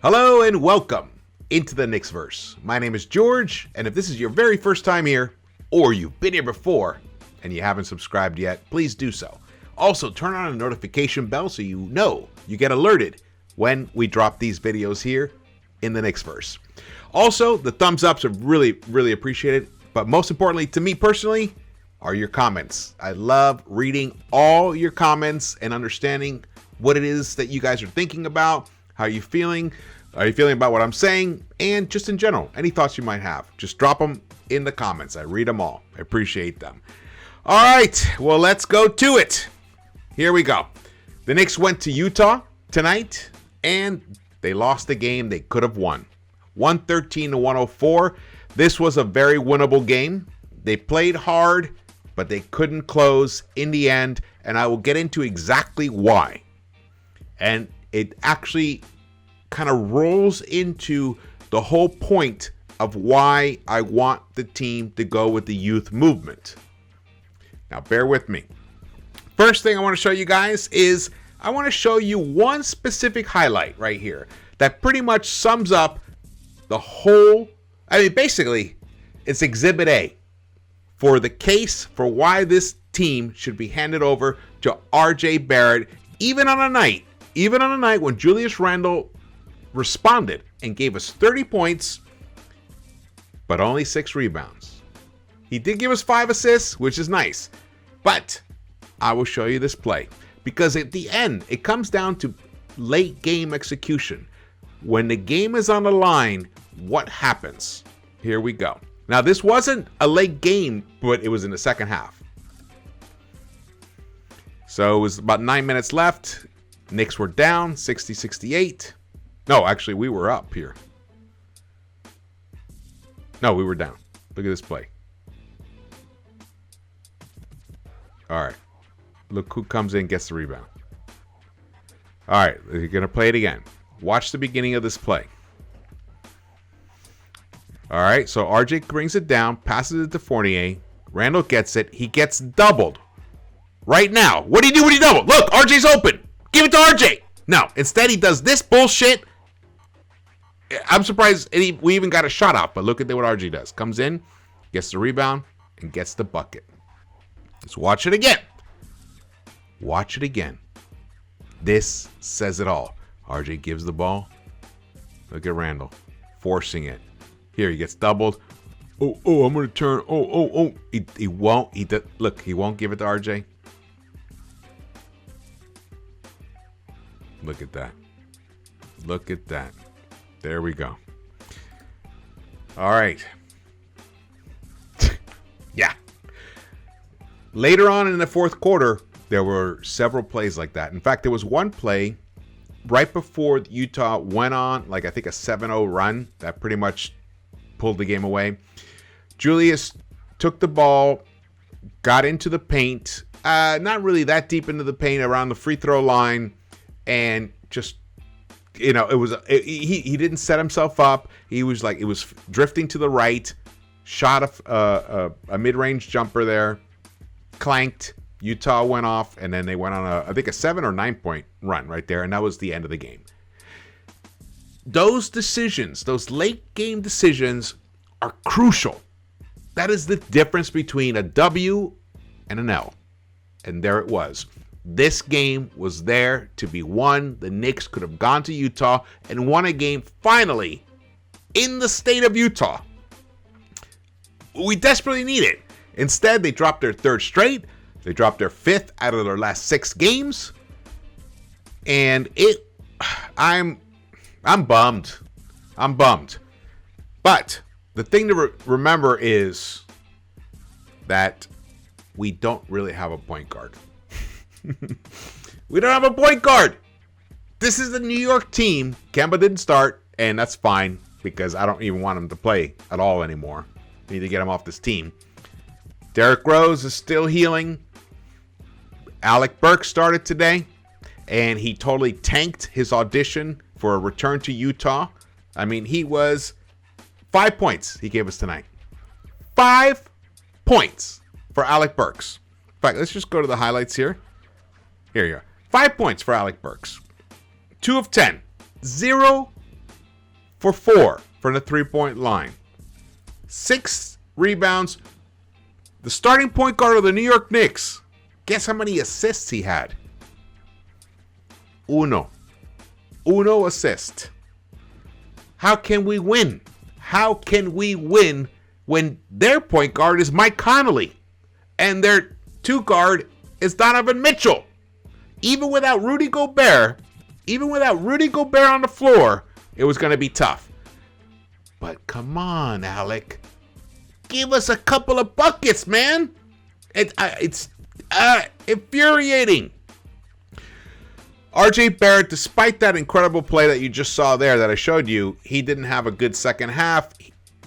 Hello and welcome into the Knicks-Verse. My name is George, and if this is your very first time here, or you've been here before and you haven't subscribed yet, please do so. Also, turn on a notification bell so you know you get alerted when we drop these videos here in the Knicks-Verse. Also, the thumbs ups are really appreciated, but most importantly to me personally are your comments. I love reading all your comments and understanding what it is that you guys are thinking about. How are you feeling? Are you feeling about what I'm saying? And just in general, any thoughts you might have, just drop them in the comments. I read them all. I appreciate them. All right, well, let's go to it. Here we go. The Knicks went to Utah tonight, and they lost the game they could have won. 113-104. This was a very winnable game. They played hard, but they couldn't close in the end, and I will get into exactly why. And it actually kind of rolls into the whole point of why I want the team to go with the youth movement. Now, bear with me. First thing I want to show you guys is I want to show you one specific highlight right here that pretty much sums up the whole. Basically, it's Exhibit A for the case for why this team should be handed over to RJ Barrett, even on a night when Julius Randle responded and gave us 30 points, but only 6 rebounds. He did give us 5 assists, which is nice, but I will show you this play because at the end, it comes down to late game execution. When the game is on the line, what happens? Here we go. Now, this wasn't a late game, but it was in the second half. So it was about 9 minutes left. Knicks were down 60-68. No, actually, we were up here. No, we were down. Look at this play. All right. Look who comes in, gets the rebound. All right, you're going to play it again. Watch the beginning of this play. All right, so RJ brings it down, passes it to Fournier. Randle gets it. He gets doubled. Right now. What do you do when you double? Look, RJ's open. Give it to RJ. No, instead he does this bullshit. I'm surprised we even got a shot out, but look at what RJ does. Comes in, gets the rebound, and gets the bucket. Let's watch it again. Watch it again. This says it all. RJ gives the ball. Look at Randle forcing it. Here, he gets doubled. Oh, I'm going to turn. Oh. He won't. Look, he won't give it to RJ. Look at that. Look at that. There we go. All right. Yeah. Later on in the fourth quarter, there were several plays like that. In fact, there was one play right before Utah went on, like I think a 7-0 run that pretty much pulled the game away. Julius took the ball, got into the paint, not really that deep into the paint, around the free throw line, and just, he didn't set himself up. He was it was drifting to the right, shot a mid-range jumper there, clanked. Utah went off, and then they went on I think a 7 or 9 point run right there, and that was the end of the game. Those decisions, those late game decisions, are crucial. That is the difference between a W and an L. And there it was. This game was there to be won. The Knicks could have gone to Utah and won a game finally in the state of Utah. We desperately need it. Instead, they dropped their 3rd straight. They dropped their 5th out of their last 6 games. And I'm bummed. I'm bummed. But the thing to remember is that we don't really have a point guard. We don't have a point guard. This is the New York team. Kemba didn't start, and that's fine because I don't even want him to play at all anymore. We need to get him off this team. Derrick Rose is still healing. Alec Burks started today, and he totally tanked his audition for a return to Utah. I mean, he was 5 points he gave us tonight. 5 points for Alec Burks. In fact, let's just go to the highlights here. Here you are. 5 points for Alec Burks. 2 of 10. 0 for 4 from the three-point line. 6 rebounds. The starting point guard of the New York Knicks. Guess how many assists he had? Uno assist. How can we win? How can we win when their point guard is Mike Conley and their 2 guard is Donovan Mitchell? Even without Rudy Gobert on the floor, it was going to be tough. But come on, Alec. Give us a couple of buckets, man. It's infuriating. RJ Barrett, despite that incredible play that you just saw there that I showed you, he didn't have a good second half.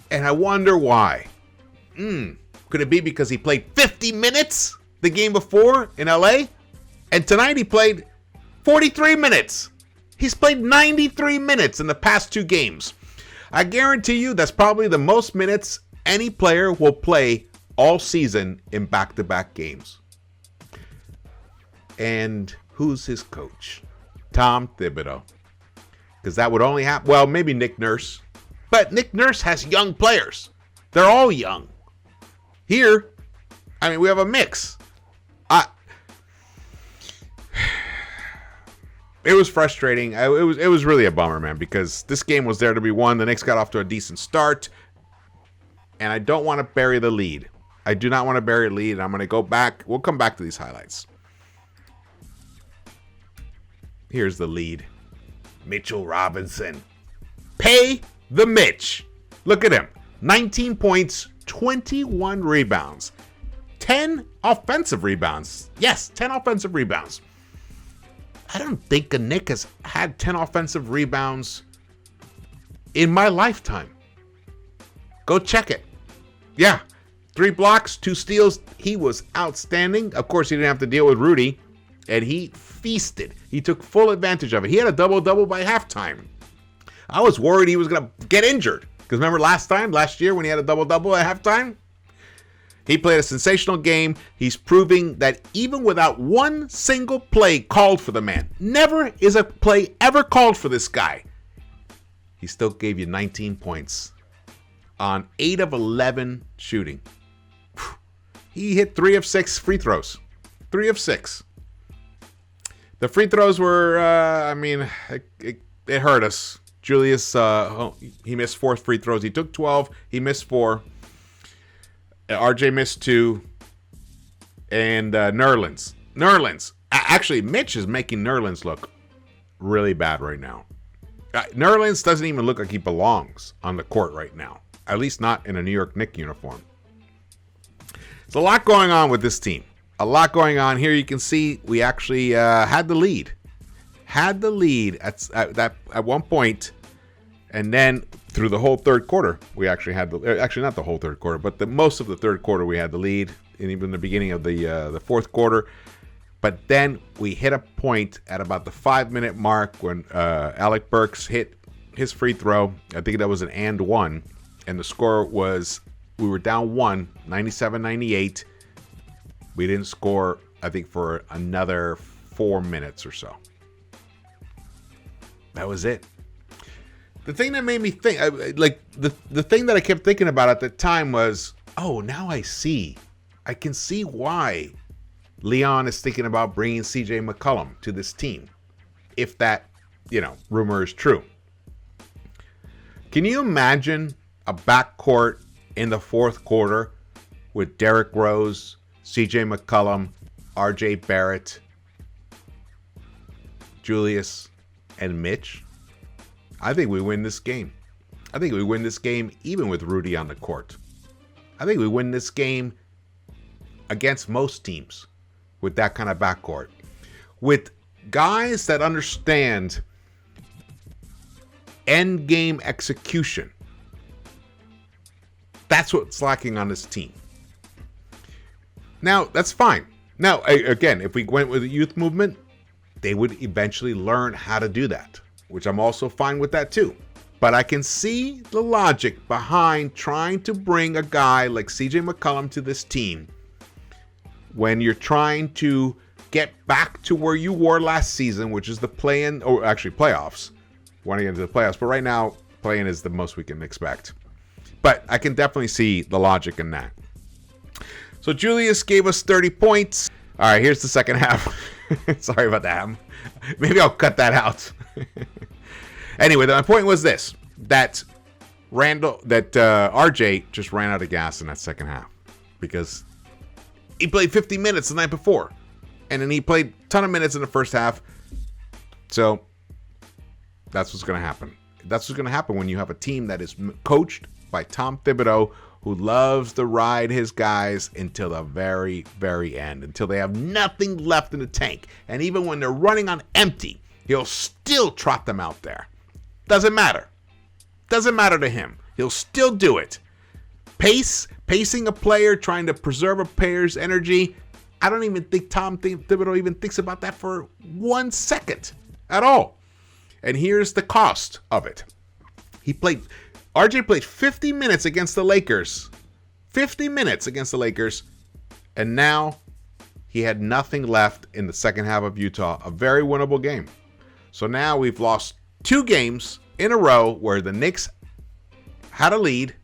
And I wonder why. Could it be because he played 50 minutes the game before in LA? And tonight he played 43 minutes. He's played 93 minutes in the past 2 games. I guarantee you that's probably the most minutes any player will play all season in back-to-back games. And who's his coach? Tom Thibodeau. Because that would only happen, well, maybe Nick Nurse. But Nick Nurse has young players. They're all young. Here, I mean, we have a mix. It was frustrating. It was really a bummer, man, because this game was there to be won. The Knicks got off to a decent start. And I don't want to bury the lead. I do not want to bury a lead. I'm going to go back. We'll come back to these highlights. Here's the lead. Mitchell Robinson. Pay the Mitch. Look at him. 19 points, 21 rebounds. 10 offensive rebounds. Yes, 10 offensive rebounds. I don't think a Knick has had 10 offensive rebounds in my lifetime. Go check it. Yeah. 3 blocks, 2 steals. He was outstanding. Of course, he didn't have to deal with Rudy. And he feasted. He took full advantage of it. He had a double-double by halftime. I was worried he was going to get injured. Because remember last year when he had a double-double at halftime? He played a sensational game. He's proving that even without one single play called for the man, never is a play ever called for this guy, he still gave you 19 points on 8 of 11 shooting. He hit 3 of 6 free throws. 3 of 6. The free throws were, it hurt us. Julius, he missed 4 free throws. He took 12. He missed 4. RJ missed 2. And Nerlens. Actually, Mitch is making Nerlens look really bad right now. Nerlens doesn't even look like he belongs on the court right now. At least not in a New York Knicks uniform. There's a lot going on with this team. A lot going on here. You can see we actually had the lead. Had the lead at one point, and then through the whole third quarter, we actually had actually not the whole third quarter, but most of the third quarter we had the lead, and even the beginning of the fourth quarter. But then we hit a point at about the 5-minute mark when Alec Burks hit his free throw. I think that was an and one, and the score was we were down 97-98. We didn't score, I think, for another 4 minutes or so. That was it. The thing that made me think, the thing that I kept thinking about at the time was, oh, now I see. I can see why Leon is thinking about bringing CJ McCollum to this team. If that, rumor is true. Can you imagine a backcourt in the fourth quarter with Derrick Rose, CJ McCollum, RJ Barrett, Julius, and Mitch? I think we win this game. I think we win this game even with Rudy on the court. I think we win this game against most teams with that kind of backcourt. With guys that understand end game execution. That's what's lacking on this team. Now, that's fine. Now, again, if we went with the youth movement, they would eventually learn how to do that, which I'm also fine with that too. But I can see the logic behind trying to bring a guy like CJ McCollum to this team when you're trying to get back to where you were last season, which is the play-in, or actually playoffs. Want to get into the playoffs, but right now, play-in is the most we can expect. But I can definitely see the logic in that. So Julius gave us 30 points. All right, here's the second half. Sorry about that. Maybe I'll cut that out. Anyway, my point was this, that RJ just ran out of gas in that second half because he played 50 minutes the night before. And then he played a ton of minutes in the first half. So that's what's going to happen. That's what's going to happen when you have a team that is coached by Tom Thibodeau, who loves to ride his guys until the very, very end, until they have nothing left in the tank. And even when they're running on empty, he'll still trot them out there. Doesn't matter. Doesn't matter to him. He'll still do it. Pacing a player, trying to preserve a player's energy. I don't even think Tom Thibodeau even thinks about that for 1 second at all. And here's the cost of it. RJ played 50 minutes against the Lakers. 50 minutes against the Lakers. And now he had nothing left in the second half of Utah. A very winnable game. So now we've lost 2 games in a row where the Knicks had a lead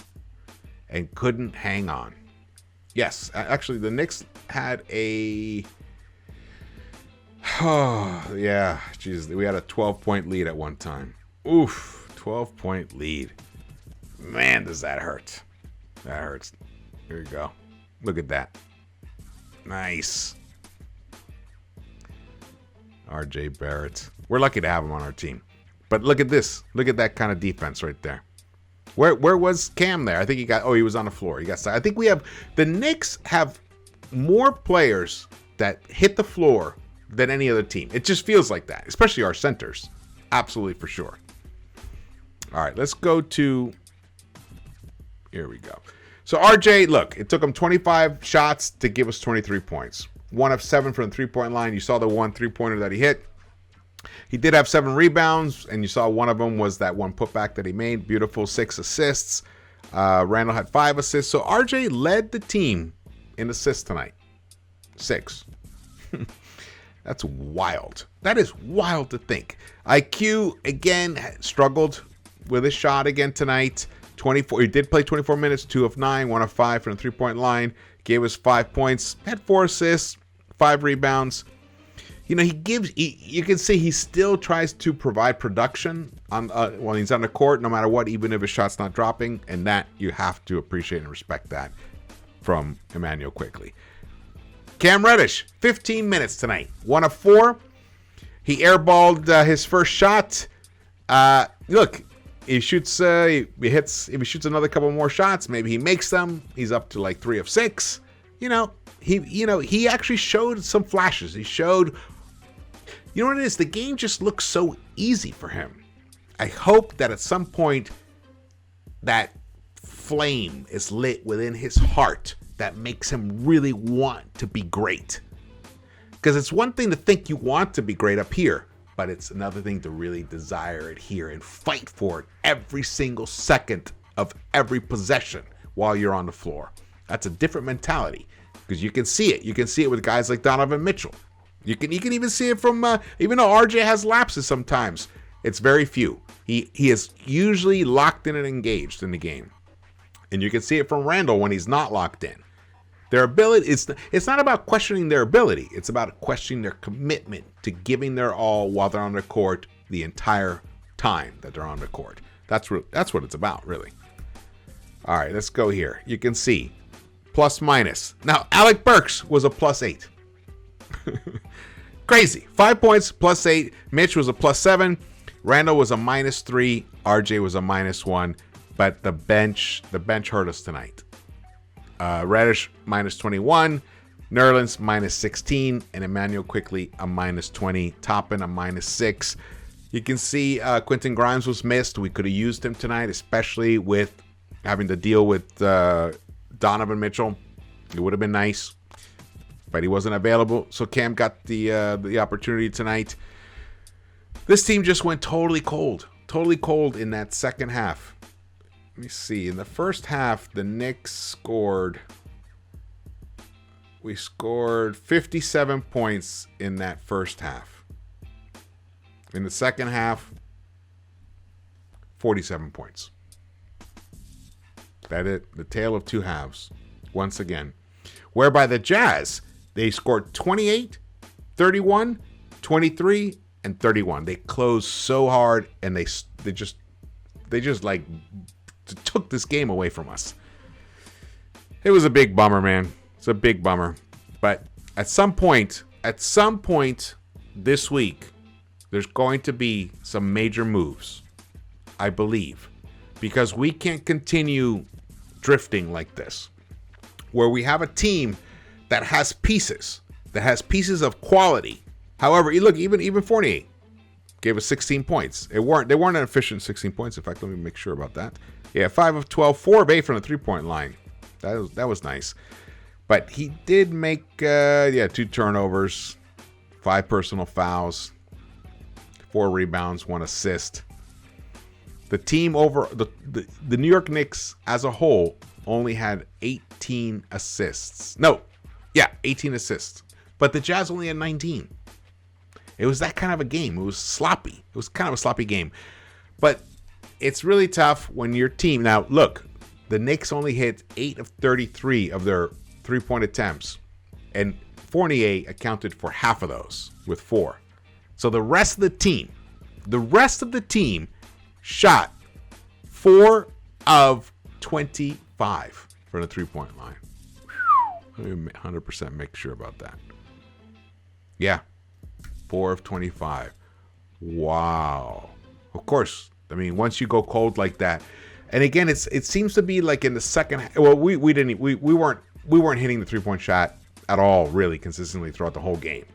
and couldn't hang on. Yes, actually the Knicks had a... Oh, yeah, geez, we had a 12-point lead at one time. Oof, 12-point lead. Man, does that hurt. That hurts. Here we go. Look at that. Nice. RJ Barrett. We're lucky to have him on our team. But look at this. Look at that kind of defense right there. Where was Cam there? I think he was on the floor. I think the Knicks have more players that hit the floor than any other team. It just feels like that, especially our centers. Absolutely, for sure. All right, let's go to... Here we go. So RJ, look, it took him 25 shots to give us 23 points. 1 of 7 from the three-point line. You saw the 1 3-pointer that he hit. He did have 7 rebounds, and you saw one of them was that 1 putback that he made. Beautiful 6 assists. Randle had 5 assists. So RJ led the team in assists tonight. 6. That's wild. That is wild to think. IQ, again, struggled with his shot again tonight. 24. He did play 24 minutes, 2 of 9, 1 of 5 from the three-point line. Gave us 5 points, had 4 assists, 5 rebounds. You know, you can see he still tries to provide production when he's on the court, no matter what, even if his shot's not dropping. And that, you have to appreciate and respect that from Emmanuel Quickley. Cam Reddish, 15 minutes tonight, 1 of 4. He airballed his first shot. Look, he shoots. If he shoots another couple more shots, maybe he makes them. He's up to like 3 of 6. He actually showed some flashes. He showed. You know what it is? The game just looks so easy for him. I hope that at some point that flame is lit within his heart that makes him really want to be great. Because it's one thing to think you want to be great up here, but it's another thing to really desire it here and fight for it every single second of every possession while you're on the floor. That's a different mentality because you can see it. You can see it with guys like Donovan Mitchell. You can even see it from, even though RJ has lapses sometimes, it's very few. He is usually locked in and engaged in the game. And you can see it from Randle when he's not locked in. Their ability, it's not about questioning their ability. It's about questioning their commitment to giving their all while they're on the court the entire time that they're on the court. That's what it's about, really. All right, let's go here. You can see plus minus. Now, Alec Burks was a +8. Crazy. 5 points, +8. Mitch was a +7. Randall was a -3. RJ was a -1. But the bench hurt us tonight. Reddish -21, Nerlens -16, and Emmanuel Quickley a -20. Toppin a -6. You can see Quentin Grimes was missed. We could have used him tonight, especially with having to deal with Donovan Mitchell. It would have been nice, but he wasn't available. So Cam got the opportunity tonight. This team just went totally cold in that second half. Let me see. In the first half, the Knicks scored 57 points in that first half. In the second half, 47 points. That it, the tale of two halves, once again. Whereby the Jazz, they scored 28, 31, 23, and 31. They closed so hard, and they just like took this game away from us. It was a big bummer, man. It's a big bummer. But at some point this week, there's going to be some major moves, I believe, because we can't continue drifting like this, where we have a team that has pieces of quality. However, look, even Fournier gave us 16 points. They weren't an efficient 16 points. In fact, let me make sure about that. Yeah, 5 of 12, 4 of 8 from the 3-point line. That was nice. But he did make 2 turnovers, 5 personal fouls, 4 rebounds, 1 assist. The team over the New York Knicks as a whole only had 18 assists. 18 assists. But the Jazz only had 19. It was that kind of a game. It was sloppy. It was kind of a sloppy game. But it's really tough when your team... Now, look, the Knicks only hit 8 of 33 of their 3-point attempts. And Fournier accounted for half of those with 4. So the rest of the team shot 4 of 25 from the 3-point line. Let me 100% make sure about that. Yeah. 4 of 25. Wow. Of course. I mean, once you go cold like that, and again, it seems to be like in the second. Well, we weren't hitting the 3-point shot at all, really consistently throughout the whole game.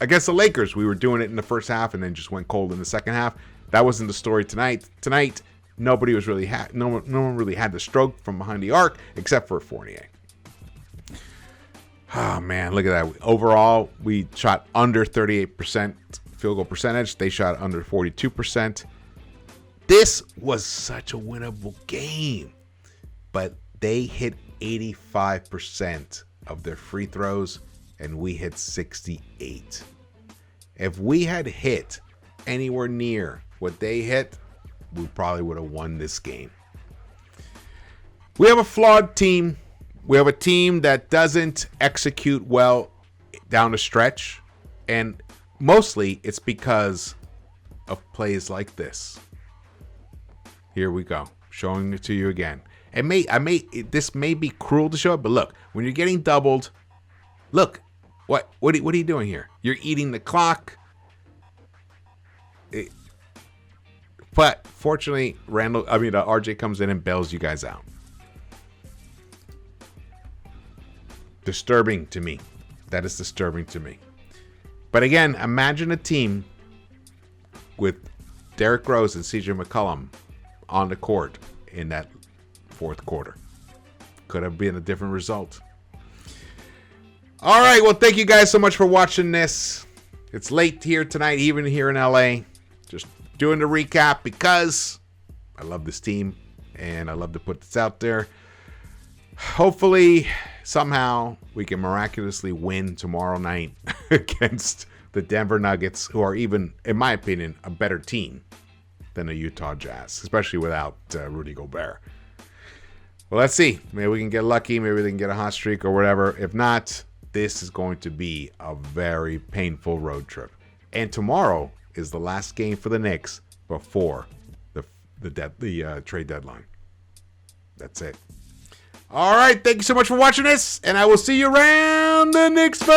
Against the Lakers, we were doing it in the first half and then just went cold in the second half. That wasn't the story tonight. Tonight, nobody was really no one really had the stroke from behind the arc except for Fournier. Oh, man, look at that. Overall, we shot under 38% field goal percentage. They shot under 42%. This was such a winnable game. But they hit 85% of their free throws, and we hit 68. If we had hit anywhere near what they hit, we probably would have won this game. We have a flawed team. We have a team that doesn't execute well down the stretch, and mostly it's because of plays like this. Here we go, showing it to you again. This may be cruel to show it, but look, when you're getting doubled, look, what are you doing here? You're eating the clock. But fortunately, RJ comes in and bails you guys out. Disturbing to me. That is disturbing to me. But again, imagine a team with Derrick Rose and CJ McCollum on the court in that fourth quarter. Could have been a different result. All right, well, thank you guys so much for watching this. It's late here tonight, even here in LA. Just doing the recap because I love this team and I love to put this out there. Hopefully, somehow, we can miraculously win tomorrow night against the Denver Nuggets, who are even, in my opinion, a better team than the Utah Jazz, especially without Rudy Gobert. Well, let's see. Maybe we can get lucky. Maybe they can get a hot streak or whatever. If not, this is going to be a very painful road trip. And tomorrow is the last game for the Knicks before the trade deadline. That's it. All right, thank you so much for watching this, and I will see you around the Knicks-Verse.